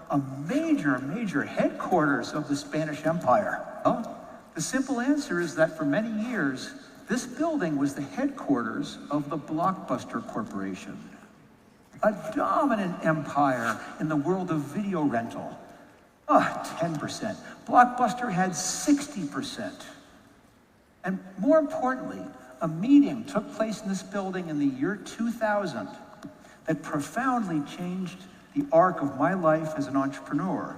a major headquarters of the Spanish Empire? Well, the simple answer is that for many years, this building was the headquarters of the Blockbuster Corporation, a dominant empire in the world of video rental. 10%. Blockbuster had 60%. And more importantly, a meeting took place in this building in the year 2000 that profoundly changed the arc of my life as an entrepreneur,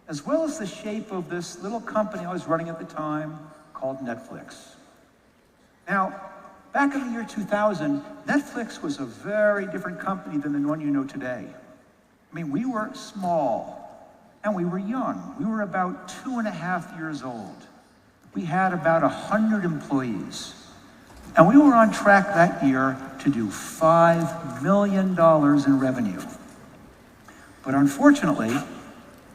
as well as the shape of this little company I was running at the time called Netflix. Now, back in the year 2000, Netflix was a very different company than the one you know today. I mean, we were small and we were young. We were about 2.5 years old. We had about 100 employees. And we were on track that year to do $5 million in revenue. But unfortunately,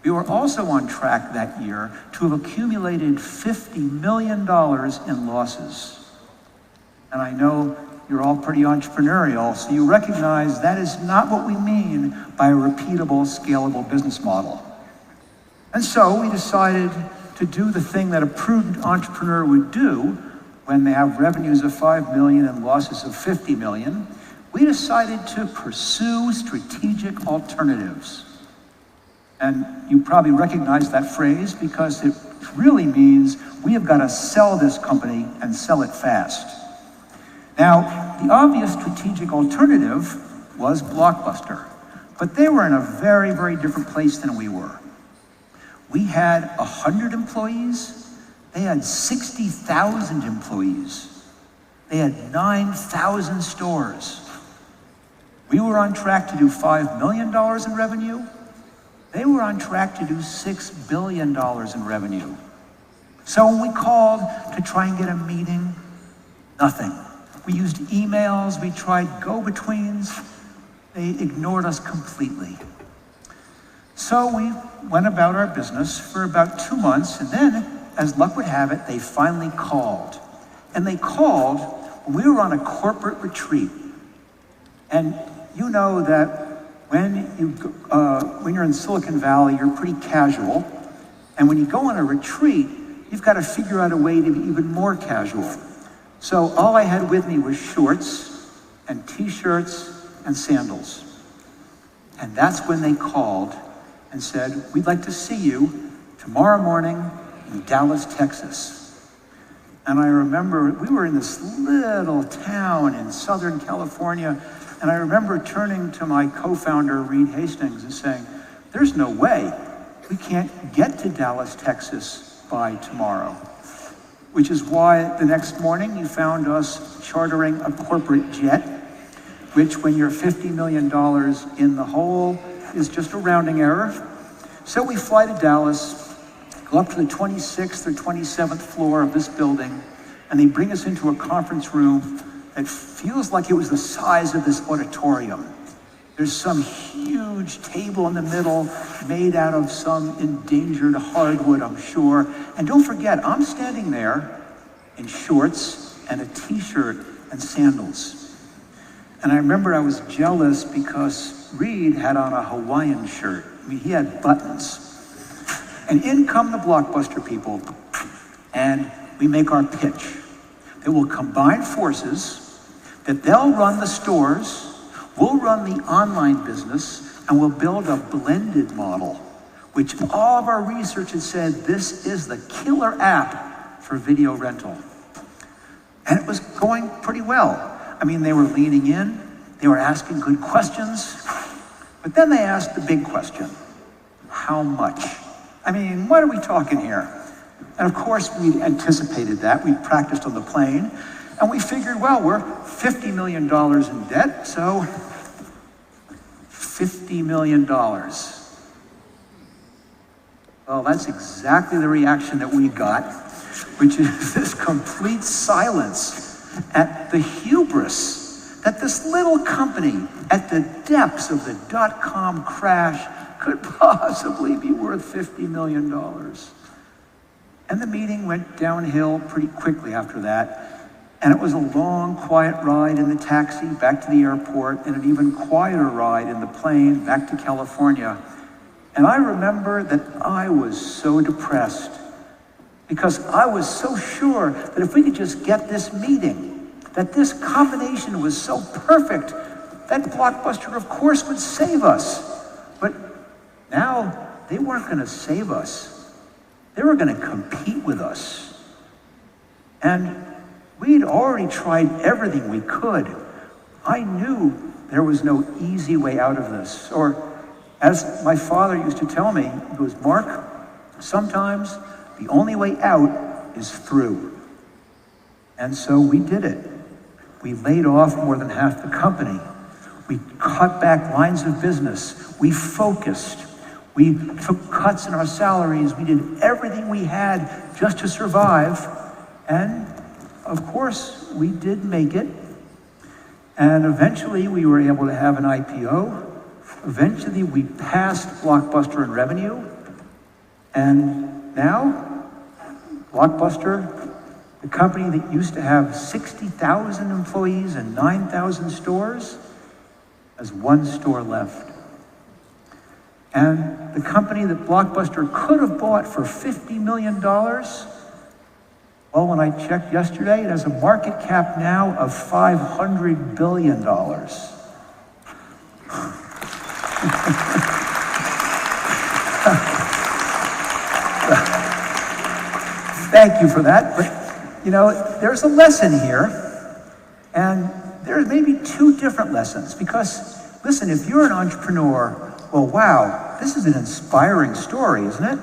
we were also on track that year to have accumulated $50 million in losses. And I know you're all pretty entrepreneurial, so you recognize that is not what we mean by a repeatable, scalable business model. And so we decided to do the thing that a prudent entrepreneur would do when they have revenues of 5 million and losses of 50 million. We decided to pursue strategic alternatives. And you probably recognize that phrase because it really means we have got to sell this company and sell it fast. Now, the obvious strategic alternative was Blockbuster, but they were in a very different place than we were. We had 100 employees. They had 60,000 employees. They had 9,000 stores. We were on track to do $5 million in revenue. They were on track to do $6 billion in revenue. So when we called to try and get a meeting, nothing. We used emails, we tried go-betweens. They ignored us completely. So we went about our business for about 2 months, and then, as luck would have it, they finally called. And they called when we were on a corporate retreat. And you know that when you're in Silicon Valley, you're pretty casual. And when you go on a retreat, you've got to figure out a way to be even more casual. So all I had with me was shorts and t-shirts and sandals. And that's when they called and said, we'd like to see you tomorrow morning in Dallas, Texas. And I remember we were in this little town in Southern California, and I remember turning to my co-founder, Reed Hastings, and saying, there's no way we can't get to Dallas, Texas by tomorrow. Which is why the next morning you found us chartering a corporate jet, which when you're $50 million in the hole is just a rounding error. So we fly to Dallas, go up to the 26th or 27th floor of this building, and they bring us into a conference room that feels like it was the size of this auditorium. There's some huge table in the middle made out of some endangered hardwood, I'm sure. And don't forget, I'm standing there in shorts and a t-shirt and sandals. And I remember I was jealous because Reed had on a Hawaiian shirt. I mean, he had buttons. And in come the Blockbuster people, and we make our pitch. That we'll combine forces, that they'll run the stores, we'll run the online business, and we'll build a blended model, which all of our research had said this is the killer app for video rental. And it was going pretty well. I mean, they were leaning in, they were asking good questions, but then they asked the big question, how much? I mean, what are we talking here? And of course, we anticipated that. We practiced on the plane, and we figured, well, we're $50 million in debt, so $50 million. Well, that's exactly the reaction that we got, which is this complete silence at the hubris that this little company at the depths of the dot-com crash could possibly be worth $50 million. And the meeting went downhill pretty quickly after that. And it was a long, quiet ride in the taxi back to the airport, and an even quieter ride in the plane back to California. And I remember that I was so depressed because I was so sure that if we could just get this meeting, that this combination was so perfect, that Blockbuster, of course, would save us. But now they weren't going to save us. They were going to compete with us. And we'd already tried everything we could. I knew there was no easy way out of this. Or, as my father used to tell me, he goes, Mark, sometimes the only way out is through. And so we did it. We laid off more than half the company. We cut back lines of business. We focused. We took cuts in our salaries. We did everything we had just to survive. And of course, we did make it. And eventually we were able to have an IPO. Eventually we passed Blockbuster in revenue. And now, Blockbuster, the company that used to have 60,000 employees and 9,000 stores, has one store left. And the company that Blockbuster could have bought for $50 million, well, when I checked yesterday, it has a market cap now of $500 billion. Thank you for that, but you know, there's a lesson here, and there's maybe two different lessons, because listen, if you're an entrepreneur, well, wow, this is an inspiring story, isn't it?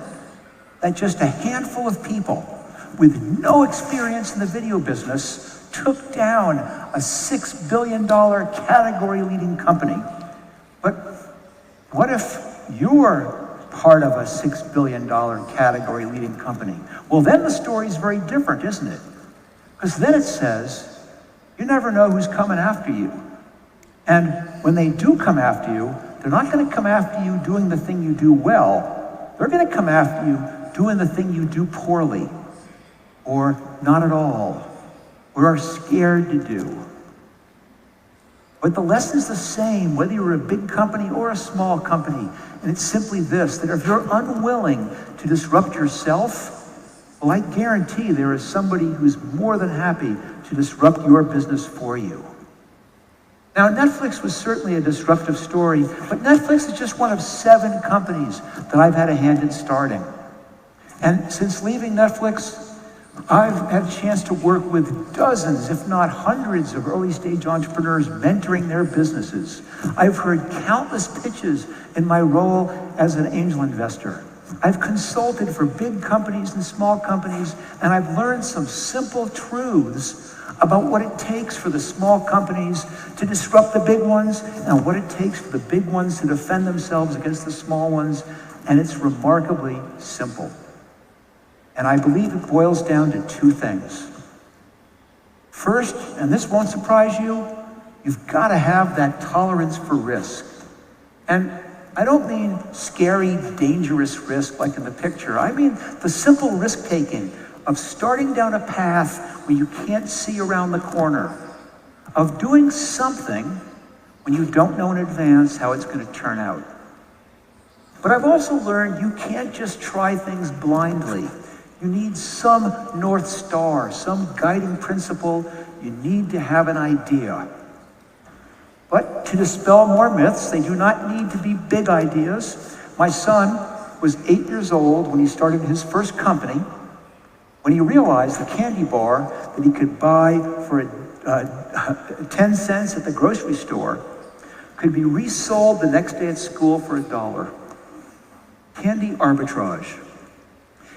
That just a handful of people with no experience in the video business took down a $6 billion category-leading company. But what if you're part of a $6 billion category-leading company? Well, then the story's very different, isn't it? Because then it says, you never know who's coming after you. And when they do come after you, they're not going to come after you doing the thing you do well. They're going to come after you doing the thing you do poorly, or not at all, or are scared to do. But the lesson's the same, whether you're a big company or a small company. And it's simply this, that if you're unwilling to disrupt yourself, well, I guarantee there is somebody who's more than happy to disrupt your business for you. Now, Netflix was certainly a disruptive story, but Netflix is just one of 7 companies that I've had a hand in starting. And since leaving Netflix, I've had a chance to work with dozens, if not hundreds, of early-stage entrepreneurs mentoring their businesses. I've heard countless pitches in my role as an angel investor. I've consulted for big companies and small companies, and I've learned some simple truths about what it takes for the small companies to disrupt the big ones, and what it takes for the big ones to defend themselves against the small ones, and it's remarkably simple. And I believe it boils down to 2 things. First, and this won't surprise you, you've got to have that tolerance for risk. And I don't mean scary, dangerous risk like in the picture. I mean the simple risk-taking of starting down a path where you can't see around the corner, of doing something when you don't know in advance how it's going to turn out. But I've also learned you can't just try things blindly. You need some North Star, some guiding principle. You need to have an idea. But to dispel more myths, they do not need to be big ideas. My son was 8 years old when he started his first company, when he realized the candy bar that he could buy for 10 cents at the grocery store could be resold the next day at school for $1. Candy arbitrage.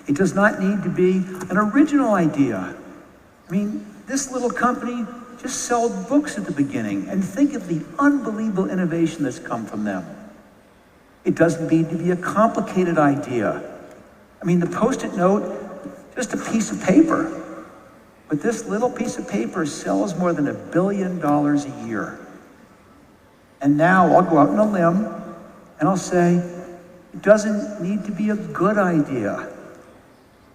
It does not need to be an original idea. I mean, this little company just sold books at the beginning, and think of the unbelievable innovation that's come from them. It doesn't need to be a complicated idea. I mean, the Post-it note, just a piece of paper. But this little piece of paper sells more than $1 billion a year. And now I'll go out on a limb and I'll say, it doesn't need to be a good idea.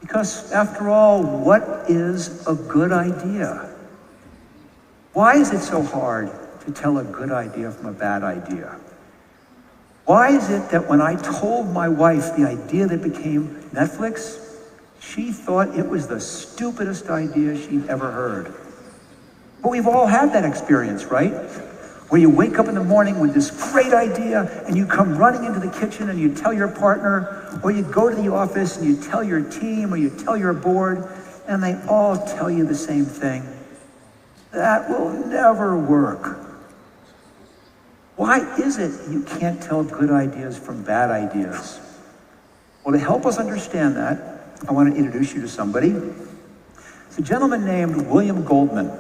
Because after all, what is a good idea? Why is it so hard to tell a good idea from a bad idea? Why is it that when I told my wife the idea that became Netflix, she thought it was the stupidest idea she'd ever heard? But we've all had that experience, right? Where you wake up in the morning with this great idea and you come running into the kitchen and you tell your partner, or you go to the office and you tell your team or you tell your board, and they all tell you the same thing. That will never work. Why is it you can't tell good ideas from bad ideas? Well, to help us understand that, I want to introduce you to somebody. It's a gentleman named William Goldman.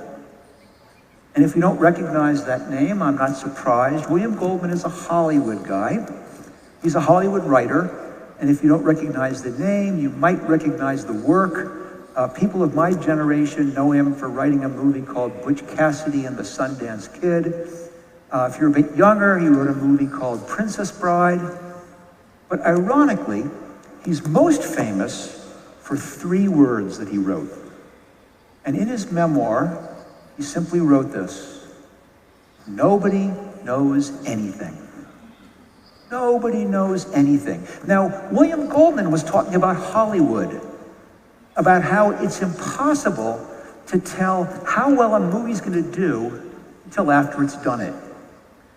And if you don't recognize that name, I'm not surprised. William Goldman is a Hollywood guy. He's a Hollywood writer. And if you don't recognize the name, you might recognize the work. People of my generation know him for writing a movie called Butch Cassidy and the Sundance Kid. If you're a bit younger, he wrote a movie called Princess Bride. But ironically, he's most famous for 3 words that he wrote. And in his memoir, he simply wrote this: nobody knows anything. Nobody knows anything. Now, William Goldman was talking about Hollywood, about how it's impossible to tell how well a movie's going to do until after it's done it.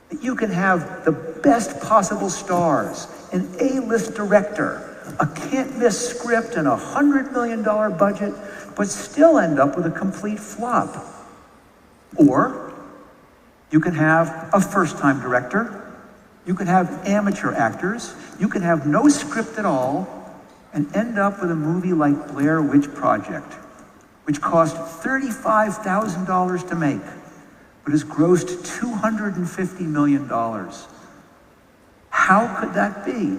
That you can have the best possible stars, an A-list director, a can't-miss script, and a $100 million budget, but still end up with a complete flop. Or you can have a first-time director, you can have amateur actors, you can have no script at all, and end up with a movie like Blair Witch Project, which cost $35,000 to make, but has grossed $250 million. How could that be?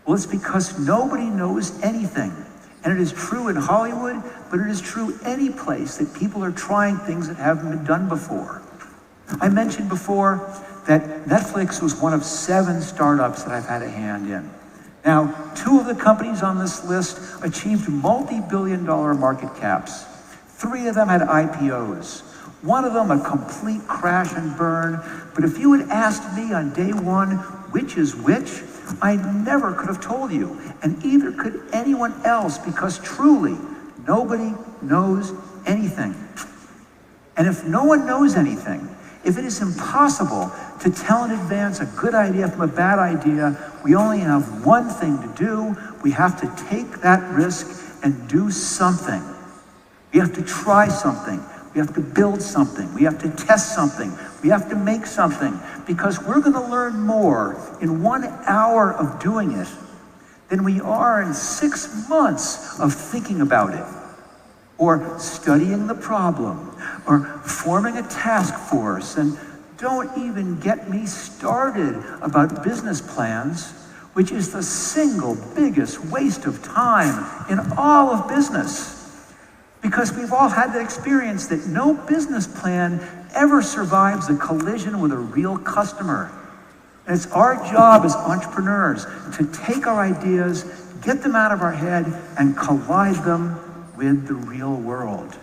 Well, it's because nobody knows anything. And it is true in Hollywood, but it is true any place that people are trying things that haven't been done before. I mentioned before that Netflix was one of 7 startups that I've had a hand in. Now, 2 of the companies on this list achieved multi-billion-dollar market caps. 3 of them had IPOs. 1 of them a complete crash and burn. But if you had asked me on day 1, which is which, I never could have told you, and either could anyone else, because truly, nobody knows anything. And if no one knows anything, if it is impossible to tell in advance a good idea from a bad idea, we only have one thing to do. We have to take that risk and do something. We have to try something. We have to build something. We have to test something. We have to make something, because we're going to learn more in 1 hour of doing it than we are in 6 months of thinking about it, or studying the problem, or forming a task force. And don't even get me started about business plans, which is the single biggest waste of time in all of business. Because we've all had that experience that no business plan ever survives a collision with a real customer. And it's our job as entrepreneurs to take our ideas, get them out of our head, and collide them with the real world.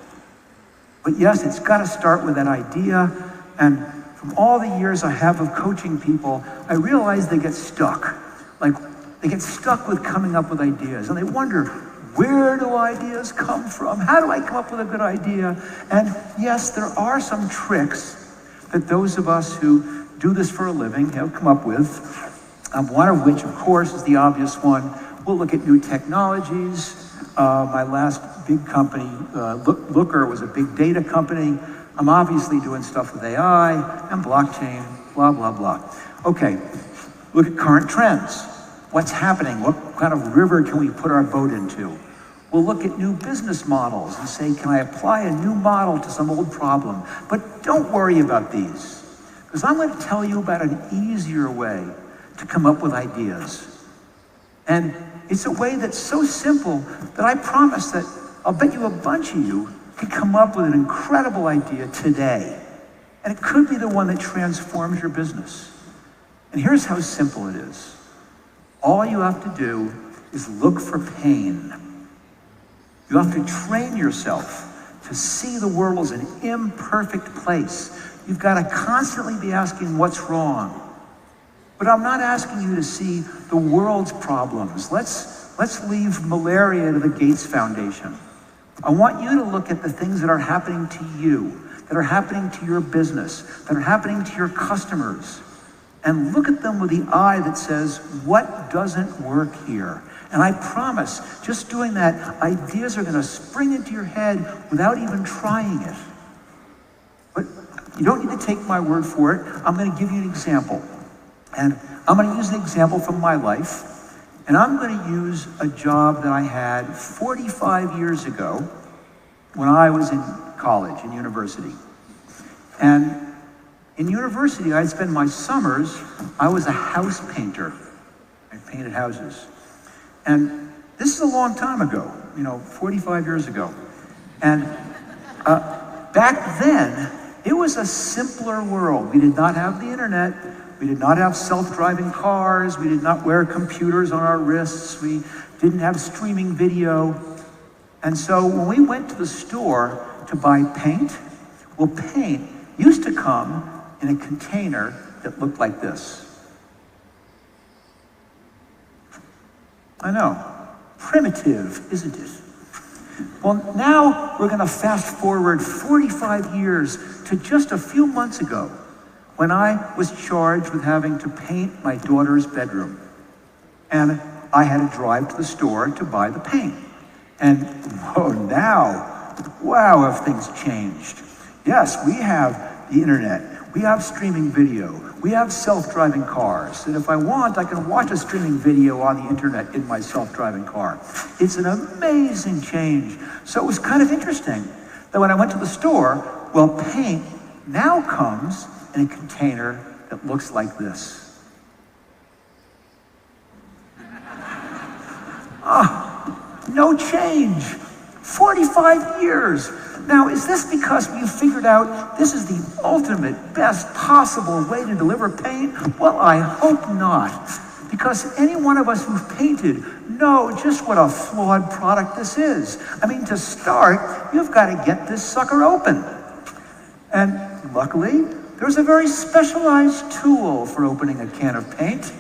But yes, it's got to start with that idea. And from all the years I have of coaching people, I realize they get stuck. Like, they get stuck with coming up with ideas, and they wonder, where do ideas come from? How do I come up with a good idea? And yes, there are some tricks that those of us who do this for a living have come up with. One of which, of course, is the obvious one. We'll look at new technologies. My last big company, Looker, was a big data company. I'm obviously doing stuff with AI and blockchain, blah, blah, blah. Okay, look at current trends. What's happening? What kind of river can we put our boat into? We'll look at new business models and say, can I apply a new model to some old problem? But don't worry about these, because I'm going to tell you about an easier way to come up with ideas. And it's a way that's so simple that I promise that I'll bet you a bunch of you can come up with an incredible idea today. And it could be the one that transforms your business. And here's how simple it is. All you have to do is look for pain. You have to train yourself to see the world as an imperfect place. You've got to constantly be asking what's wrong. But I'm not asking you to see the world's problems. Let's leave malaria to the Gates Foundation. I want you to look at the things that are happening to you, that are happening to your business, that are happening to your customers, and look at them with the eye that says, what doesn't work here? And I promise, just doing that, ideas are going to spring into your head without even trying it. But you don't need to take my word for it. I'm going to give you an example. And I'm going to use an example from my life. And I'm going to use a job that I had 45 years ago when I was in college, in university. And in university, I'd spend my summers, I was a house painter. I painted houses. And this is a long time ago, 45 years ago. And back then, it was a simpler world. We did not have the internet. We did not have self-driving cars. We did not wear computers on our wrists. We didn't have streaming video. And so when we went to the store to buy paint, well, paint used to come in a container that looked like this. I know, primitive, isn't it? Well, now we're going to fast forward 45 years to just a few months ago when I was charged with having to paint my daughter's bedroom. And I had to drive to the store to buy the paint. And wow, have things changed. Yes, we have the internet. We have streaming video. We have self-driving cars. And if I want, I can watch a streaming video on the internet in my self-driving car. It's an amazing change. So it was kind of interesting that when I went to the store, well, paint now comes in a container that looks like this. No change. 45 years. Now, is this because we've figured out this is the ultimate, best possible way to deliver paint? Well, I hope not. Because any one of us who've painted know just what a flawed product this is. I mean, to start, you've got to get this sucker open. And luckily, there's a very specialized tool for opening a can of paint.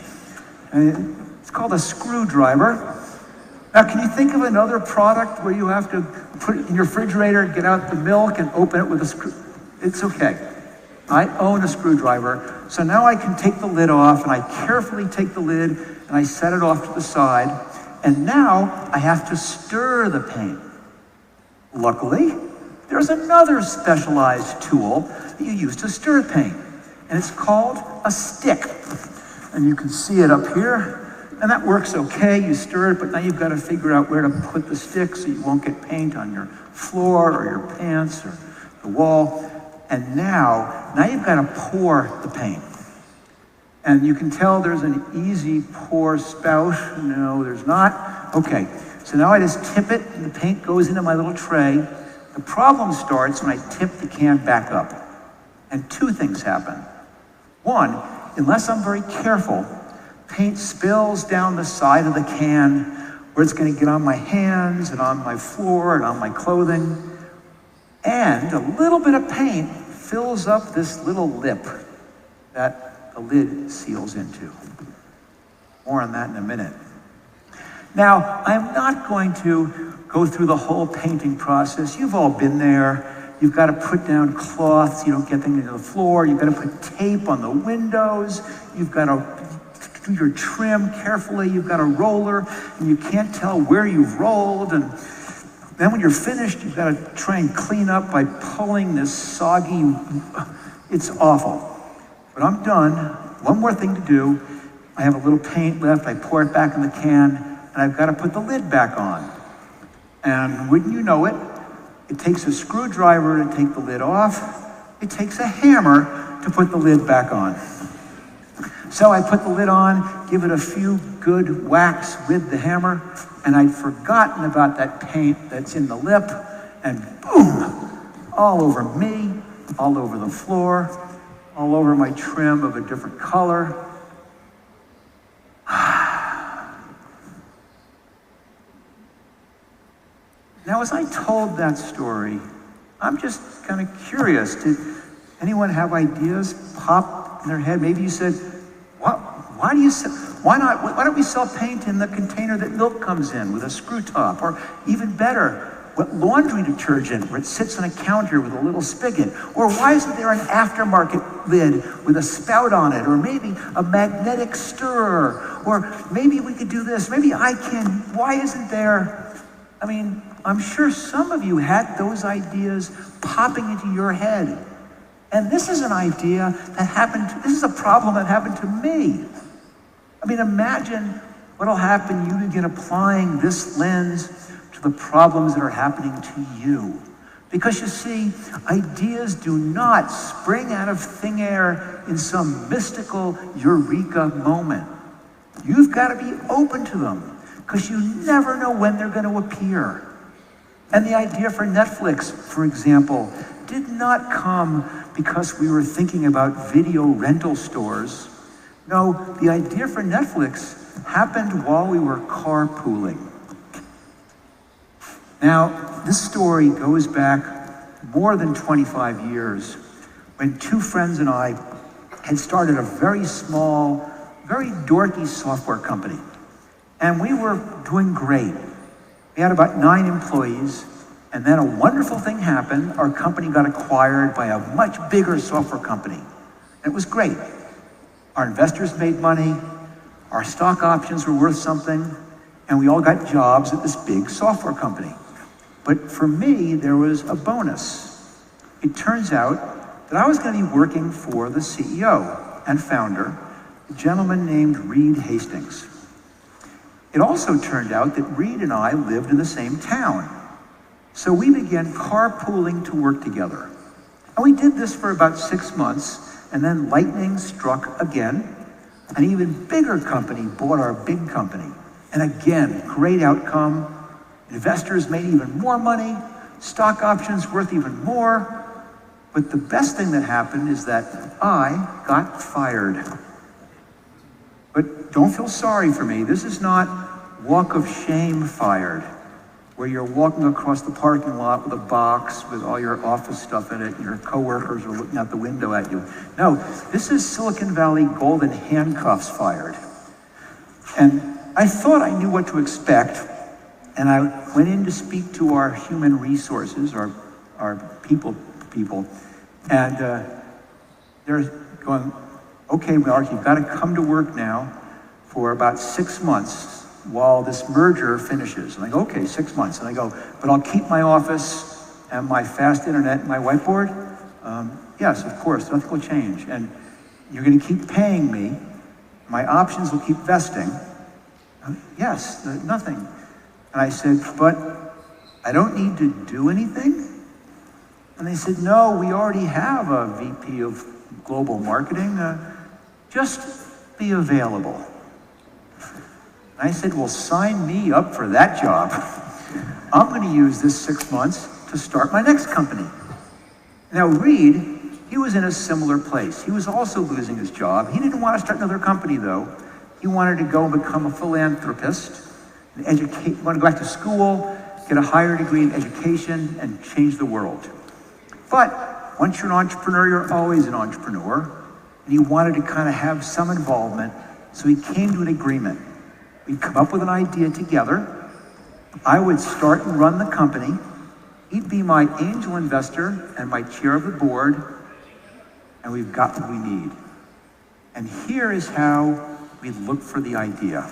And it's called a screwdriver. Now, can you think of another product where you have to put it in your refrigerator, get out the milk, and open it with a screw? It's okay. I own a screwdriver, so now I can take the lid off, and I carefully take the lid, and I set it off to the side, and now I have to stir the paint. Luckily, there's another specialized tool that you use to stir paint, and it's called a stick. And you can see it up here. And that works okay, you stir it, but now you've got to figure out where to put the stick so you won't get paint on your floor or your pants or the wall. And now you've got to pour the paint. And you can tell there's an easy pour spout. No, there's not. Okay, so now I just tip it and the paint goes into my little tray. The problem starts when I tip the can back up. And two things happen. One, unless I'm very careful, paint spills down the side of the can where it's going to get on my hands and on my floor and on my clothing. And a little bit of paint fills up this little lip that the lid seals into. More on that in a minute. Now, I'm not going to go through the whole painting process. You've all been there. You've got to put down cloth so you don't get things into the floor. You've got to put tape on the windows. You've got to do your trim carefully. You've got a roller, and you can't tell where you've rolled. And then when you're finished, you've got to try and clean up by pulling this soggy. It's awful. But I'm done. One more thing to do. I have a little paint left. I pour it back in the can, and I've got to put the lid back on. And wouldn't you know it, it takes a screwdriver to take the lid off. It takes a hammer to put the lid back on. So I put the lid on, give it a few good whacks with the hammer, and I'd forgotten about that paint that's in the lip, and boom, all over me, all over the floor, all over my trim of a different color. Now, as I told that story, I'm just kind of curious. Did anyone have ideas pop in their head? Maybe you said, Why don't we sell paint in the container that milk comes in with a screw top? Or even better, what laundry detergent where it sits on a counter with a little spigot? Or why isn't there an aftermarket lid with a spout on it? Or maybe a magnetic stirrer? Or maybe we could do this, maybe I can, why isn't there? I mean, I'm sure some of you had those ideas popping into your head. And this is an idea that happened, this is a problem that happened to me. I mean, imagine what'll happen you begin applying this lens to the problems that are happening to you. Because you see, ideas do not spring out of thin air in some mystical eureka moment. You've got to be open to them, because you never know when they're going to appear. And the idea for Netflix, for example, did not come because we were thinking about video rental stores. No, the idea for Netflix happened while we were carpooling. Now, this story goes back more than 25 years when two friends and I had started a very small, very dorky software company. And we were doing great. We had about 9 employees, and then a wonderful thing happened. Our company got acquired by a much bigger software company. And it was great. Our investors made money, our stock options were worth something, and we all got jobs at this big software company. But for me, there was a bonus. It turns out that I was going to be working for the CEO and founder, a gentleman named Reed Hastings. It also turned out that Reed and I lived in the same town. So we began carpooling to work together. And we did this for about 6 months, and then lightning struck again. An even bigger company bought our big company. And again, great outcome. Investors made even more money, stock options worth even more. But the best thing that happened is that I got fired. But don't feel sorry for me. This is not walk of shame fired, where you're walking across the parking lot with a box with all your office stuff in it, and your coworkers are looking out the window at you. No, this is Silicon Valley golden handcuffs fired. And I thought I knew what to expect, and I went in to speak to our human resources, our people, and they're going, okay, Mark, you've got to come to work now for about 6 months while this merger finishes. And I go, okay, 6 months. And I go, but I'll keep my office and my fast internet and my whiteboard? Yes, of course, nothing will change. And you're going to keep paying me. My options will keep vesting. Yes, nothing. And I said, but I don't need to do anything? And they said, no, we already have a VP of global marketing. Just be available. And I said, well, sign me up for that job. I'm going to use this 6 months to start my next company. Now, Reed, he was in a similar place. He was also losing his job. He didn't want to start another company, though. He wanted to go and become a philanthropist, and educate. He wanted to go back to school, get a higher degree in education, and change the world. But once you're an entrepreneur, you're always an entrepreneur. And he wanted to kind of have some involvement, so he came to an agreement. We'd come up with an idea together. I would start and run the company. He'd be my angel investor and my chair of the board, and we've got what we need. And here is how we look for the idea.